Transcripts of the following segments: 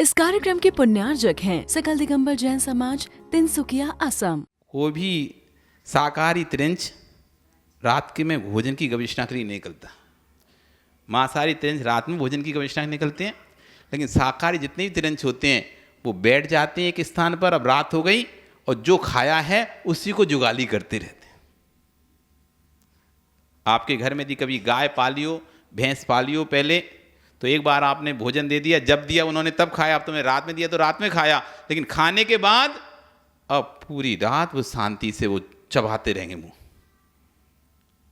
इस कार्यक्रम के पुण्यार्जक हैं सकल दिगंबर जैन समाज, तिनसुकिया, असम। कोई भी शाकाहारी त्रिंच रात के में भोजन की गवेषणा के लिए नहीं निकलता। मांसाहारी त्रिंच रात में भोजन की गवेषणा के लिए निकलते हैं, लेकिन शाकाहारी जितने भी त्रिंच होते हैं वो बैठ जाते हैं एक स्थान पर। अब रात हो गई और जो खाया है उसी को जुगाली करते रहते हैं। आपके घर में यदि कभी गाय पालियो, भैंस पालियो पहले, तो एक बार आपने भोजन दे दिया, जब दिया उन्होंने तब खाया। अब तुमने रात में दिया तो रात में खाया, लेकिन खाने के बाद अब पूरी रात वो शांति से वो चबाते रहेंगे, मुंह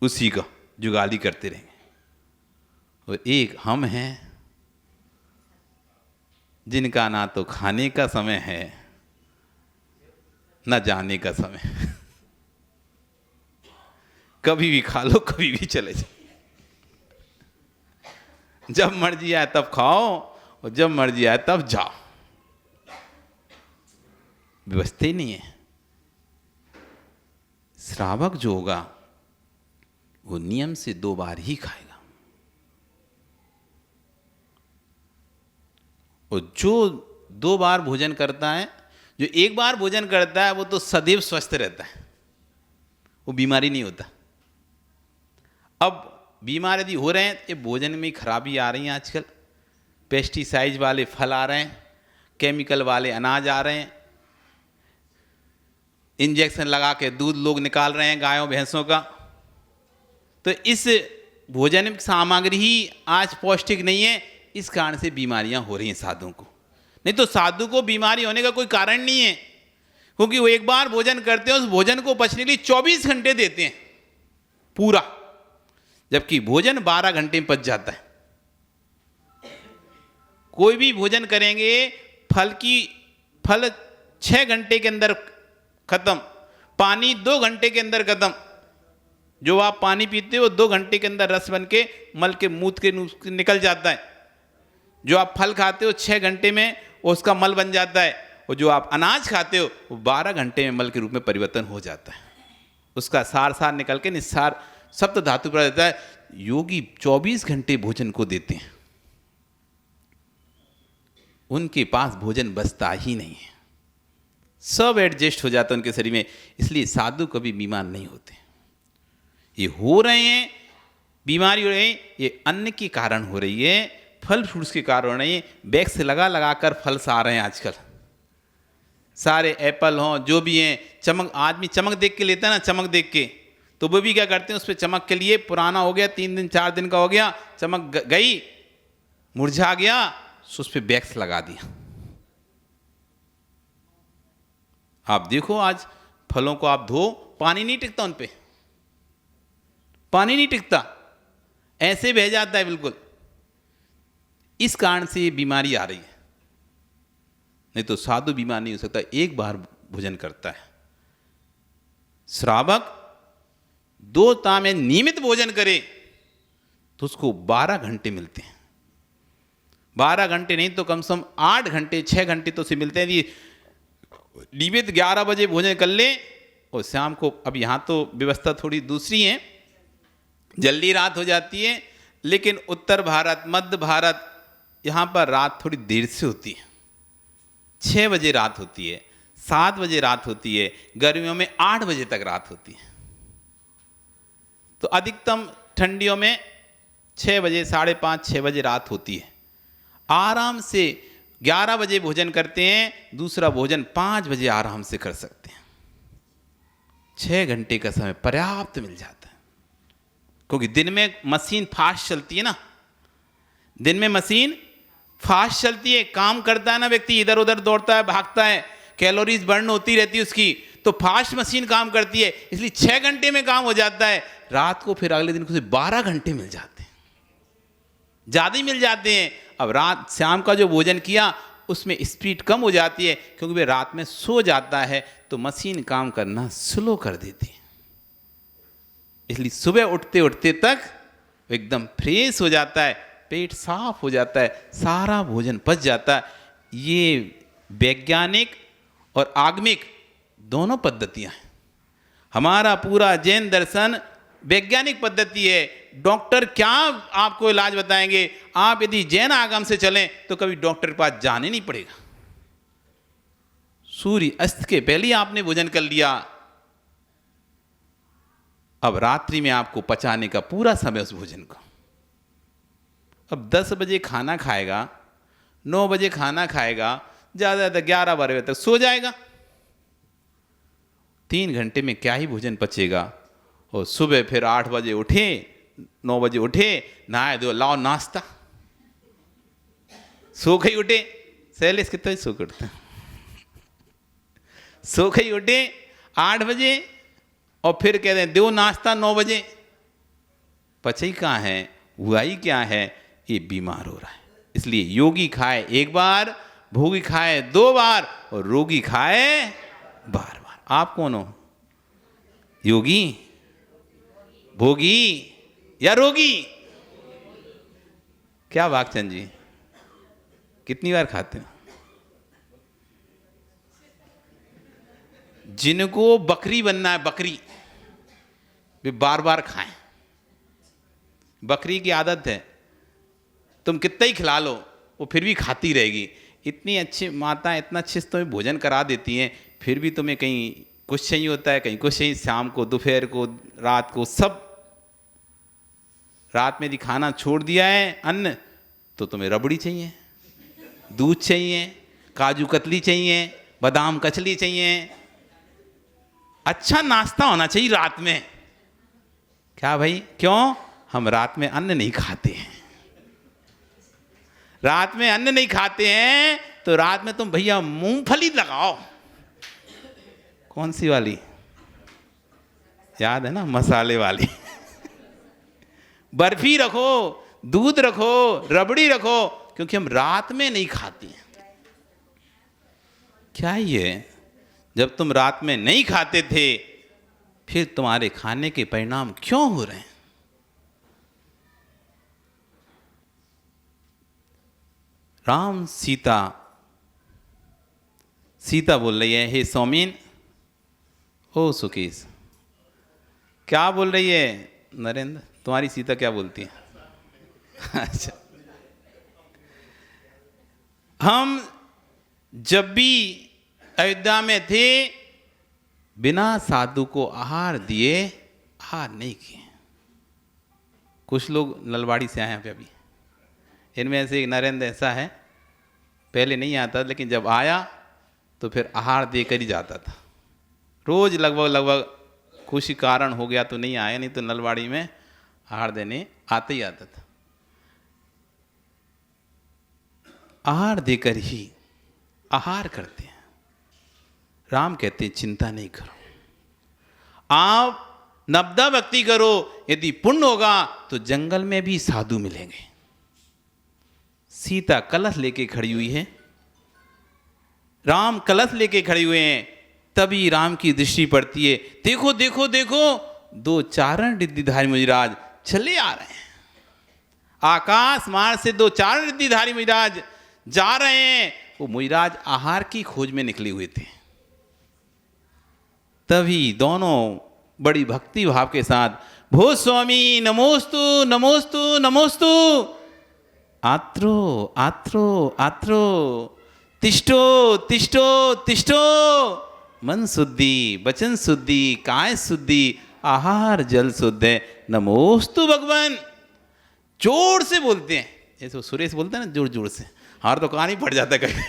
उसी का जुगाली करते रहेंगे। और एक हम हैं जिनका ना तो खाने का समय है ना जाने का समय। कभी भी खा लो, कभी भी चले जाओ, जब मर्जी आए तब खाओ और जब मर्जी आए तब जाओ। व्यवस्था ही नहीं है। श्रावक जो होगा वो नियम से 2 बार ही खाएगा, और जो 2 बार भोजन करता है, जो 1 बार भोजन करता है, वो तो सदैव स्वस्थ रहता है, वो बीमारी नहीं होता। अब बीमार यदि हो रहे हैं, ये भोजन में खराबी आ रही है आजकल। पेस्टिसाइड वाले फल आ रहे हैं, केमिकल वाले अनाज आ रहे हैं, इंजेक्शन लगा के दूध लोग निकाल रहे हैं गायों भैंसों का। तो इस भोजन सामग्री ही आज पौष्टिक नहीं है, इस कारण से बीमारियां हो रही हैं साधुओं को। नहीं तो साधु को बीमारी होने का कोई कारण नहीं है, क्योंकि वो एक बार भोजन करते हैं, उस भोजन को पचने के लिए 24 घंटे देते हैं पूरा, जबकि भोजन 12 घंटे में पच जाता है। कोई भी भोजन करेंगे, फल 6 घंटे के अंदर खत्म, पानी 2 घंटे के अंदर खत्म। जो आप पानी पीते हो 2 घंटे के अंदर रस बन के मल के मूत्र के निकल जाता है। जो आप फल खाते हो 6 घंटे में उसका मल बन जाता है, और जो आप अनाज खाते हो वो 12 घंटे में मल के रूप में परिवर्तन हो जाता है। उसका सार निकल के निस्सार सप्त धातु पर देता है। योगी 24 घंटे भोजन को देते हैं, उनके पास भोजन बचता ही नहीं है, सब एडजस्ट हो जाता है उनके शरीर में। इसलिए साधु कभी बीमार नहीं होते। ये हो रहे हैं, बीमारी हो रही है, ये अन्न के कारण हो रही है, फल फ्रूट्स के कारण हो रही है। वैक्स लगा कर फल आ रहे हैं आजकल, सारे एप्पल हों जो भी हैं। चमक, आदमी चमक देख के लेता है ना, चमक देख के, तो वो भी क्या करते हैं, उस पर चमक के लिए पुराना हो गया, 3 दिन 4 दिन का हो गया, चमक गई, मुरझा गया, तो उस पर वैक्स लगा दिया। आप देखो आज फलों को आप धो, पानी नहीं टिकता उन पे, पानी नहीं टिकता, ऐसे बह जाता है बिल्कुल। इस कारण से ये बीमारी आ रही है। नहीं तो साधु बीमार नहीं हो सकता, एक बार भोजन करता है। श्रावक 2 ताम नियमित भोजन करे तो उसको 12 घंटे मिलते हैं। 12 घंटे नहीं तो कम से कम 8 घंटे 6 घंटे तो से मिलते हैं। नियमित 11 बजे भोजन कर ले, और शाम को, अब यहाँ तो व्यवस्था थोड़ी दूसरी है, जल्दी रात हो जाती है, लेकिन उत्तर भारत, मध्य भारत, यहाँ पर रात थोड़ी देर से होती है। 6 बजे रात होती है, 7 बजे रात होती है, गर्मियों में 8 बजे तक रात होती है। तो अधिकतम ठंडियों में 6 बजे, 5:30, 6 बजे रात होती है। आराम से 11 बजे भोजन करते हैं, दूसरा भोजन 5 बजे आराम से कर सकते हैं। 6 घंटे का समय पर्याप्त मिल जाता है, क्योंकि दिन में मशीन फास्ट चलती है ना, दिन में मशीन फास्ट चलती है, काम करता है ना व्यक्ति, इधर उधर दौड़ता है, भागता है, कैलोरीज बर्न होती रहती है उसकी, तो फास्ट मशीन काम करती है, इसलिए 6 घंटे में काम हो जाता है। रात को फिर अगले दिन को 12 घंटे मिल जाते हैं, ज़्यादा ही मिल जाते हैं। अब रात शाम का जो भोजन किया उसमें स्पीड कम हो जाती है, क्योंकि वे रात में सो जाता है, तो मशीन काम करना स्लो कर देती है। इसलिए सुबह उठते उठते तक एकदम फ्रेश हो जाता है, पेट साफ हो जाता है, सारा भोजन पच जाता है। ये वैज्ञानिक और आगमिक दोनों पद्धतियां हैं। हमारा पूरा जैन दर्शन वैज्ञानिक पद्धति है। डॉक्टर क्या आपको इलाज बताएंगे, आप यदि जैन आगम से चलें तो कभी डॉक्टर के पास जाने नहीं पड़ेगा। सूर्य अस्त के पहले ही आपने भोजन कर लिया, अब रात्रि में आपको पचाने का पूरा समय उस भोजन को। अब 10 बजे खाना खाएगा, 9 बजे खाना खाएगा, ज़्यादा ज़्यादा 11-12 बजे तक सो जाएगा। 3 घंटे में क्या ही भोजन पचेगा। और सुबह फिर 8 बजे उठे, 9 बजे उठे, नहाए दो, लाओ नाश्ता, सो के ही उठे। सैलेस कितने सो के उठते हैं, सो के ही उठे 8 बजे और फिर कहते हैं दो नाश्ता 9 बजे। पचे कहाँ है, हुआ ही क्या है, ये बीमार हो रहा है। इसलिए योगी खाए 1 बार, भोगी खाए 2 बार और रोगी खाए बार बार। आप कौन हो, योगी, भोगी या रोगी? क्या वाकचंद जी, कितनी बार खाते हो? जिनको बकरी बनना है, बकरी, वे बार बार खाएं। बकरी की आदत है, तुम कितना ही खिला लो वो फिर भी खाती रहेगी। इतनी अच्छी माता, इतना अच्छे से तुम्हें भोजन करा देती हैं, फिर भी तुम्हें कहीं कुछ चाहिए होता है, कहीं कुछ चाहिए, शाम को, दोपहर को, रात को, सब। रात में यदि खाना छोड़ दिया है अन्न, तो तुम्हें रबड़ी चाहिए, दूध चाहिए, काजू कतली चाहिए, बादाम कचली चाहिए। अच्छा नाश्ता होना चाहिए रात में। क्या भाई, क्यों? हम रात में अन्न नहीं खाते हैं। रात में अन्न नहीं खाते हैं तो रात में तुम भैया मूंगफली लगाओ। कौन सी वाली, याद है ना, मसाले वाली। बर्फी रखो, दूध रखो, रबड़ी रखो, क्योंकि हम रात में नहीं खाते हैं। क्या ये, जब तुम रात में नहीं खाते थे, फिर तुम्हारे खाने के परिणाम क्यों हो रहे हैं? राम सीता, सीता बोल रही है, हे सौमीन, ओ सुकेश। क्या बोल रही है नरेंद्र, तुम्हारी सीता क्या बोलती है? अच्छा, हम जब भी अयोध्या में थे, बिना साधु को आहार दिए आहार नहीं किए। कुछ लोग नलवाड़ी से आए हैं अभी, इनमें से एक नरेंद्र ऐसा है, पहले नहीं आता लेकिन जब आया तो फिर आहार देकर ही जाता था। रोज लगभग कुछ कारण हो गया तो नहीं आया, नहीं तो नलवाड़ी में आहार देने आते ही आता था। आहार देकर ही आहार करते हैं। राम कहते हैं चिंता नहीं करो, आप नवदा भक्ति करो, यदि पुण्य होगा तो जंगल में भी साधु मिलेंगे। सीता कलश लेके खड़ी हुई है, राम कलश लेके खड़े हुए हैं। तभी राम की दृष्टि पड़ती है, देखो देखो देखो, 2 चारण रिद्धिधारी मुनिराज चले आ रहे हैं। आकाश मार्ग से 2 चारण रिद्धिधारी मुनिराज जा रहे हैं। वो मुनिराज आहार की खोज में निकले हुए थे। तभी दोनों बड़ी भक्ति भाव के साथ, भो स्वामी नमोस्तु नमोस्तु नमोस्तु, आत्रो आत्रो आत्रो, तिष्ठो तिष्ठो तिष्ठो, मन शुद्धि, वचन शुद्धि, काय शुद्धि, आहार जल शुद्ध है, नमोस्तु भगवान। जोर से बोलते हैं, जैसे सुरेश बोलते हैं ना, जोर जोर से। हार तो कहानी पड़ जाता है कहीं।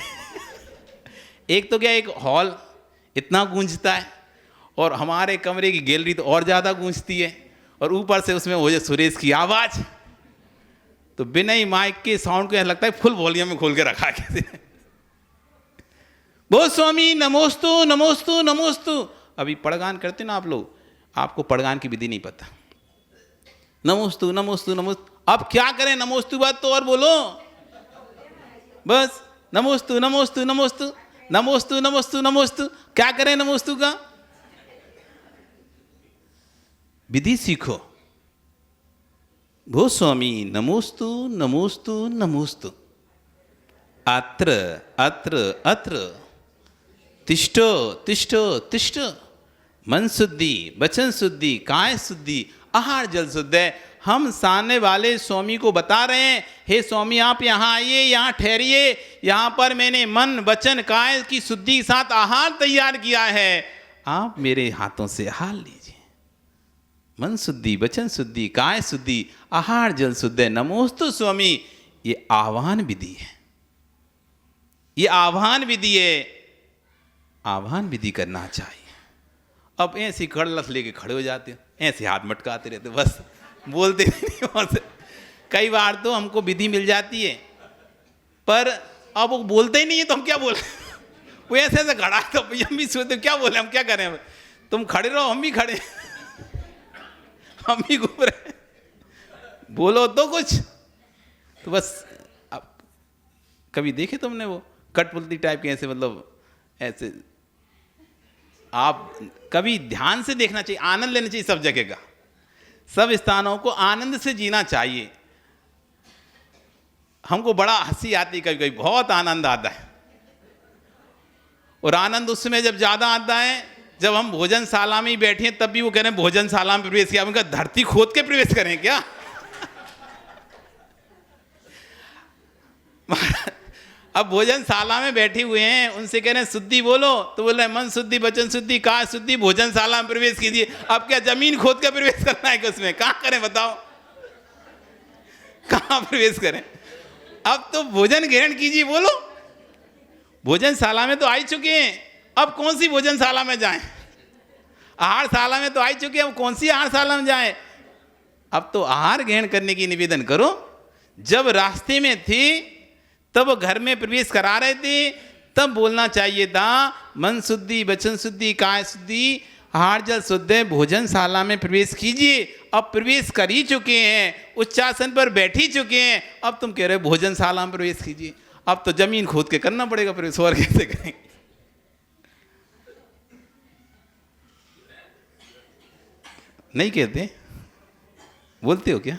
एक तो क्या, एक हॉल इतना गूंजता है और हमारे कमरे की गैलरी तो और ज़्यादा गूंजती है, और ऊपर से उसमें वो जो सुरेश की आवाज़, तो बिना ही माइक के साउंड को लगता है फुल वॉल्यूम में खोल के रखा कैसे। बहुत स्वामी नमोस्तु नमोस्तु नमोस्तु। अभी पड़गान करते ना आप लोग, आपको पड़गान की विधि नहीं पता। नमोस्तु नमोस्तु नमोस्तु, अब क्या करें, नमोस्तु बात तो और बोलो, बस नमोस्तु नमोस्तु नमोस्तु नमोस्तु नमोस्तु नमोस्तु। क्या करें नमोस्तु का, विधि सीखो। भो स्वामी नमोस्तु नमोस्तु नमोस्तु, अत्र अत्र अत्र, तिष्ठो तिष्ठो तिष्ठो, मन शुद्धि, वचन शुद्धि, काय शुद्धि, आहार जल शुद्ध है। हम सामने वाले स्वामी को बता रहे हैं, हे स्वामी आप यहाँ आइए, यहाँ ठहरिए, यहाँ पर मैंने मन वचन काय की शुद्धि के साथ आहार तैयार किया है, आप मेरे हाथों से आहार लीजिए। मन शुद्धि, वचन शुद्धि, काय शुद्धि, आहार जल शुद्ध है, नमोस्तु स्वामी। ये आह्वान विधि है, ये आह्वान विधि है, आह्वान विधि करना चाहिए। अब ऐसी कड़लस लेके खड़े हो जाते हो, ऐसे हाथ मटकाते रहते, बस बोलते नहीं वहाँ से। कई बार तो हमको विधि मिल जाती है पर अब वो बोलते ही नहीं है तो हम क्या बोले। वो ऐसे ऐसे खड़ा है तो हम भी सोचते क्या बोले, हम क्या करें, तुम खड़े रहो हम भी खड़े, हम भी घूम रहे, बोलो तो कुछ। तो बस अब कभी देखे तुमने वो कठपुतली टाइप के ऐसे, मतलब ऐसे आप कभी ध्यान से देखना चाहिए, आनंद लेना चाहिए सब जगह का, सब स्थानों को आनंद से जीना चाहिए। हमको बड़ा हंसी आती, कभी कभी बहुत आनंद आता है, और आनंद उस समय जब ज्यादा आता है जब हम भोजनशाला में ही बैठे हैं, तब भी वो कह रहे हैं भोजनशाला में प्रवेश किया। उनका धरती खोद के प्रवेश करें क्या? अब भोजनशाला में बैठे हुए हैं, उनसे कह रहे हैं शुद्धि बोलो, तो बोल रहे हैं मन शुद्धि, वचन शुद्धि, काय शुद्धि, भोजनशाला में प्रवेश कीजिए। अब क्या जमीन खोद के प्रवेश करना है कि उसमें? कहाँ करें बताओ, कहाँ प्रवेश करें? अब तो भोजन ग्रहण कीजिए बोलो। भोजनशाला में तो आ चुके हैं, अब कौन सी भोजनशाला में जाएं? आहारशाला में तो आ चुके हैं, अब कौन सी आहारशाला में जाएं? अब तो आहार ग्रहण करने की निवेदन करो। जब रास्ते में थी तब घर में प्रवेश करा रहे थे, तब बोलना चाहिए था मन शुद्धि, वचन शुद्धि, काय शुद्धि, आहार जल शुद्ध है, भोजनशाला में प्रवेश कीजिए। अब प्रवेश कर ही चुके हैं, उच्चासन पर बैठ ही चुके हैं, अब तुम कह रहे हो भोजनशाला में प्रवेश कीजिए। अब तो जमीन खोद के करना पड़ेगा प्रवेश, और कैसे करेंगे? नहीं कहते? बोलते हो क्या?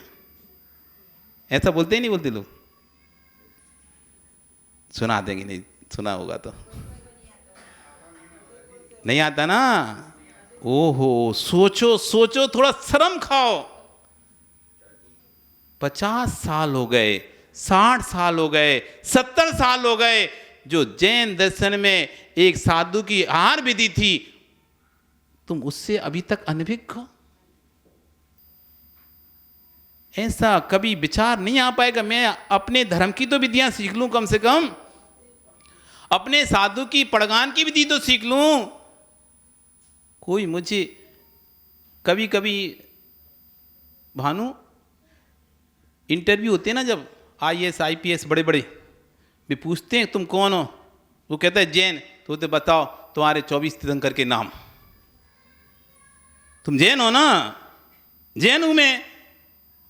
ऐसा बोलते ही नहीं बोलते लोग? सुना देंगे, नहीं सुना होगा तो नहीं आता ना। ओहो, सोचो सोचो, थोड़ा शर्म खाओ। 50 साल हो गए, 60 साल हो गए, 70 साल हो गए, जो जैन दर्शन में एक साधु की आहार विधि थी, तुम उससे अभी तक अनभिज्ञ हो। ऐसा कभी विचार नहीं आ पाएगा मैं अपने धर्म की तो विधियां सीख लूं, कम से कम अपने साधु की पड़गान की विधि तो सीख लूं। कोई मुझे कभी कभी भानु इंटरव्यू होते हैं ना, जब IAS IPS बड़े बड़े भी पूछते हैं तुम कौन हो, वो कहता है जैन, तो बोलते बताओ तुम्हारे 24 तीर्थंकर के नाम। तुम जैन हो ना? जैन हूं मैं।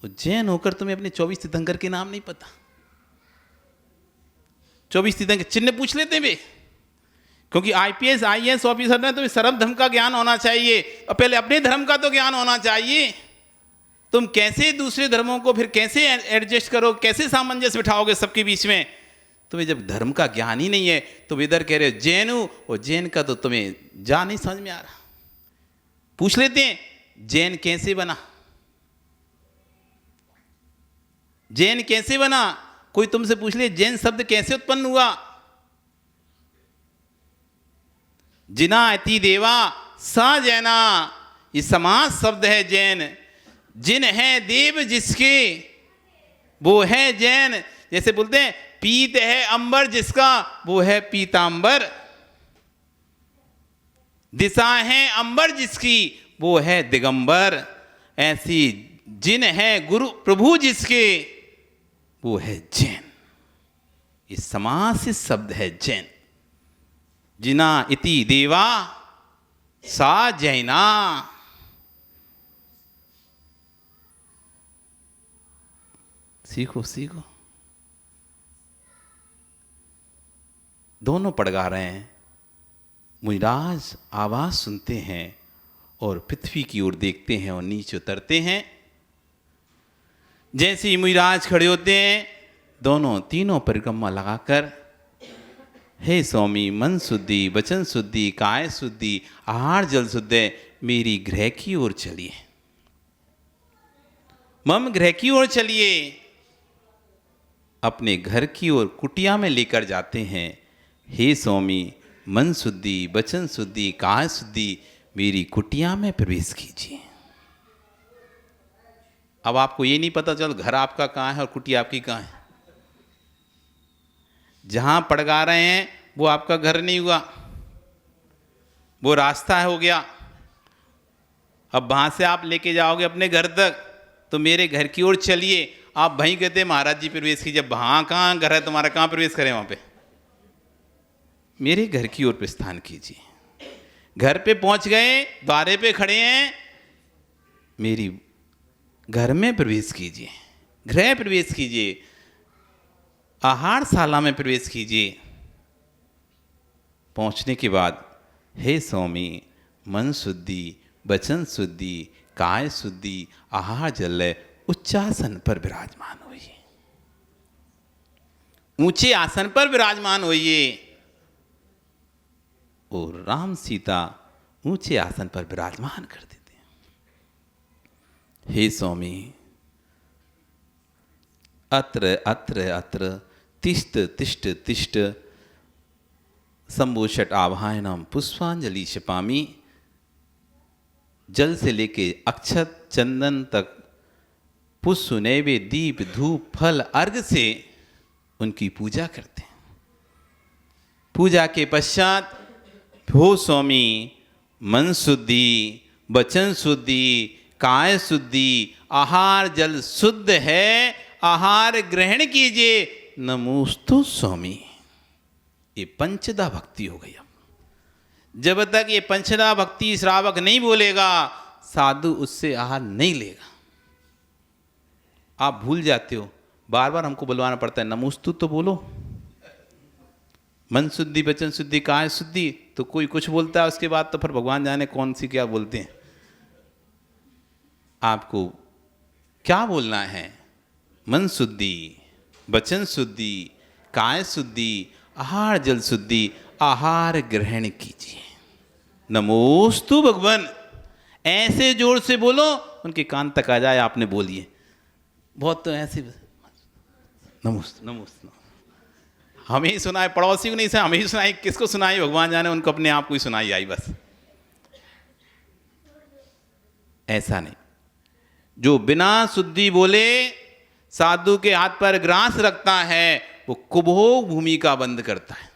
जैन होकर तुम्हें अपने 24 तीर्थंकर के नाम नहीं पता? 24 तीर्थंकर चिन्ह पूछ लेते हैं वे, क्योंकि IPS IAS ऑफिसर में तुम्हें सर्व धर्म का ज्ञान होना चाहिए, और पहले अपने धर्म का तो ज्ञान होना चाहिए। तुम कैसे दूसरे धर्मों को फिर कैसे एडजस्ट करो, कैसे सामंजस्य बिठाओगे सबके बीच में? तुम्हें जब धर्म का ज्ञान ही नहीं है, तुम इधर कह रहे हो जैन हूं, और जैन का तो तुम्हें जा नहीं समझ में आ रहा। पूछ लेते हैं जैन कैसे बना, जैन कैसे बना? कोई तुमसे पूछ ले जैन शब्द कैसे उत्पन्न हुआ? जिना अति देवा सा जैना, ये समास शब्द है जैन। जिन है देव जिसके वो है जैन। जैसे बोलते हैं पीत है अंबर जिसका वो है पीतांबर, दिशा है अंबर जिसकी वो है दिगंबर। ऐसी जिन है गुरु प्रभु जिसके वो है जैन। ये समास शब्द है जैन। जिना इति देवा सा जैना। सीखो सीखो। दोनों पड़गा रहे हैं। मुनिराज आवाज सुनते हैं और पृथ्वी की ओर देखते हैं और नीचे उतरते हैं। जैसे ही मुनिराज खड़े होते हैं, दोनों तीनों परिक्रमा लगाकर हे स्वामी मन शुद्धि, वचन शुद्धि, काय शुद्धि, आहार जल शुद्ध, मेरी गृह की ओर चलिए। मम गृह की ओर चलिए, अपने घर की ओर कुटिया में लेकर जाते हैं। हे स्वामी, मन शुद्धि, वचन शुद्धि, काया शुद्धि, मेरी कुटिया में प्रवेश कीजिए। अब आपको ये नहीं पता चल घर आपका कहाँ है और कुटिया आपकी कहाँ है। जहां पड़गा रहे हैं वो आपका घर नहीं हुआ, वो रास्ता हो गया। अब वहां से आप लेके जाओगे अपने घर तक, तो मेरे घर की ओर चलिए। आप वहीं कहते महाराज जी प्रवेश कीजिए। वहां कहाँ घर है तुम्हारा, कहाँ प्रवेश करें वहां पे? मेरे घर की ओर प्रस्थान कीजिए। घर पे पहुंच गए, द्वारे पे खड़े हैं, मेरी घर में प्रवेश कीजिए, गृह प्रवेश कीजिए, आहारशाला में प्रवेश कीजिए। पहुंचने के बाद हे स्वामी, मन शुद्धि, वचन शुद्धि, काय शुद्धि, आहार जल उच्चासन पर विराजमान होइए। ऊंचे आसन पर विराजमान होइए। और राम सीता ऊंचे आसन पर विराजमान कर देते हैं। हे स्वामी, अत्र अत्र अत्र तिष्ठ तिष्ठ तिष्ठ, संभूषट आभायनम पुष्पांजलि क्षपामि। जल से लेके अक्षत चंदन तक पुष्प नैवेद्य दीप धूप फल अर्घ से उनकी पूजा करते हैं। पूजा के पश्चात हो स्वामी, मन शुद्धि, वचन शुद्धि, काय शुद्धि, आहार जल शुद्ध है, आहार ग्रहण कीजिए। नमोस्तु स्वामी। ये पंचदा भक्ति हो गई। अब जब तक ये पंचदा भक्ति श्रावक नहीं बोलेगा, साधु उससे आहार नहीं लेगा। आप भूल जाते हो, बार बार हमको बुलवाना पड़ता है, नमोस्तु तो बोलो। मन शुद्धि, वचन शुद्धि, काय शुद्धि, तो कोई कुछ बोलता है, उसके बाद तो फिर भगवान जाने कौन सी क्या बोलते हैं। आपको क्या बोलना है? मन शुद्धि, वचन शुद्धि, काय शुद्धि, आहार जल शुद्धि, आहार ग्रहण कीजिए। नमोस्तु भगवान। ऐसे जोर से बोलो उनके कान तक आ जाए, आपने बोलिए। बहुत तो ऐसे नमोस्तु नमोस्तु हमें ही सुनाए, पड़ोसी को नहीं सुनाए, हमें ही सुनाई। किसको सुनाई? भगवान जाने, उनको अपने आप को ही सुनाई आई बस। ऐसा नहीं। जो बिना शुद्धि बोले साधु के हाथ पर ग्रास रखता है, वो कुभोग भूमि का बंद करता है।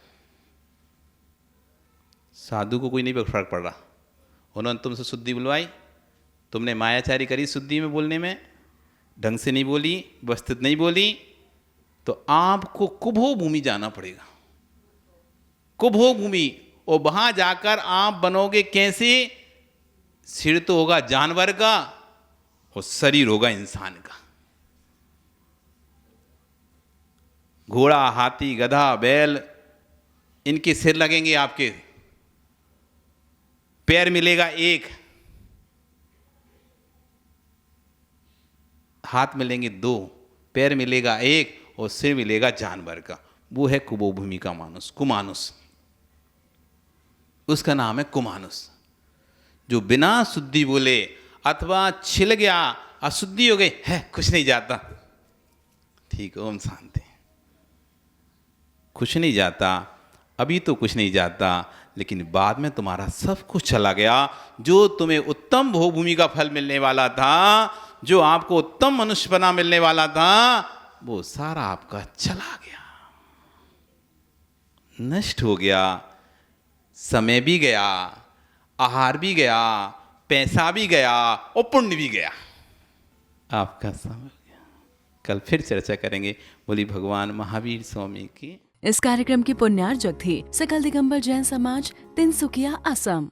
साधु को कोई नहीं फर्क पड़ रहा। उन्होंने तुमसे शुद्धि बुलवाई, तुमने मायाचारी करी शुद्धि में बोलने में, ढंग से नहीं बोली, व्यवस्थित नहीं बोली, तो आपको कुभोग भूमि जाना पड़ेगा। कुभोग भूमि, और वहां जाकर आप बनोगे कैसे? सिर तो होगा जानवर का और शरीर होगा इंसान का। घोड़ा, हाथी, गधा, बैल, इनके सिर लगेंगे आपके, पैर मिलेगा एक, हाथ मिलेंगे दो, पैर मिलेगा एक और सिर मिलेगा जानवर का। वो है कुभोग भूमि का मानुष, कुमानुष। उसका नाम है कुमानुष। जो बिना शुद्धि बोले अथवा छिल गया, अशुद्धि हो गई है, कुछ नहीं जाता, ठीक, ओम शांति, कुछ नहीं जाता, अभी तो कुछ नहीं जाता, लेकिन बाद में तुम्हारा सब कुछ चला गया। जो तुम्हें उत्तम भोग भूमि का फल मिलने वाला था, जो आपको उत्तम मनुष्यपना मिलने वाला था, वो सारा आपका चला गया, नष्ट हो गया। समय भी गया, आहार भी गया, पैसा भी गया और पुण्य भी गया। आपका समय हो गया। कल फिर चर्चा करेंगे। बोली भगवान महावीर स्वामी की। इस कार्यक्रम की पुण्यार्जक थी सकल दिगंबर जैन समाज, तिनसुकिया, असम।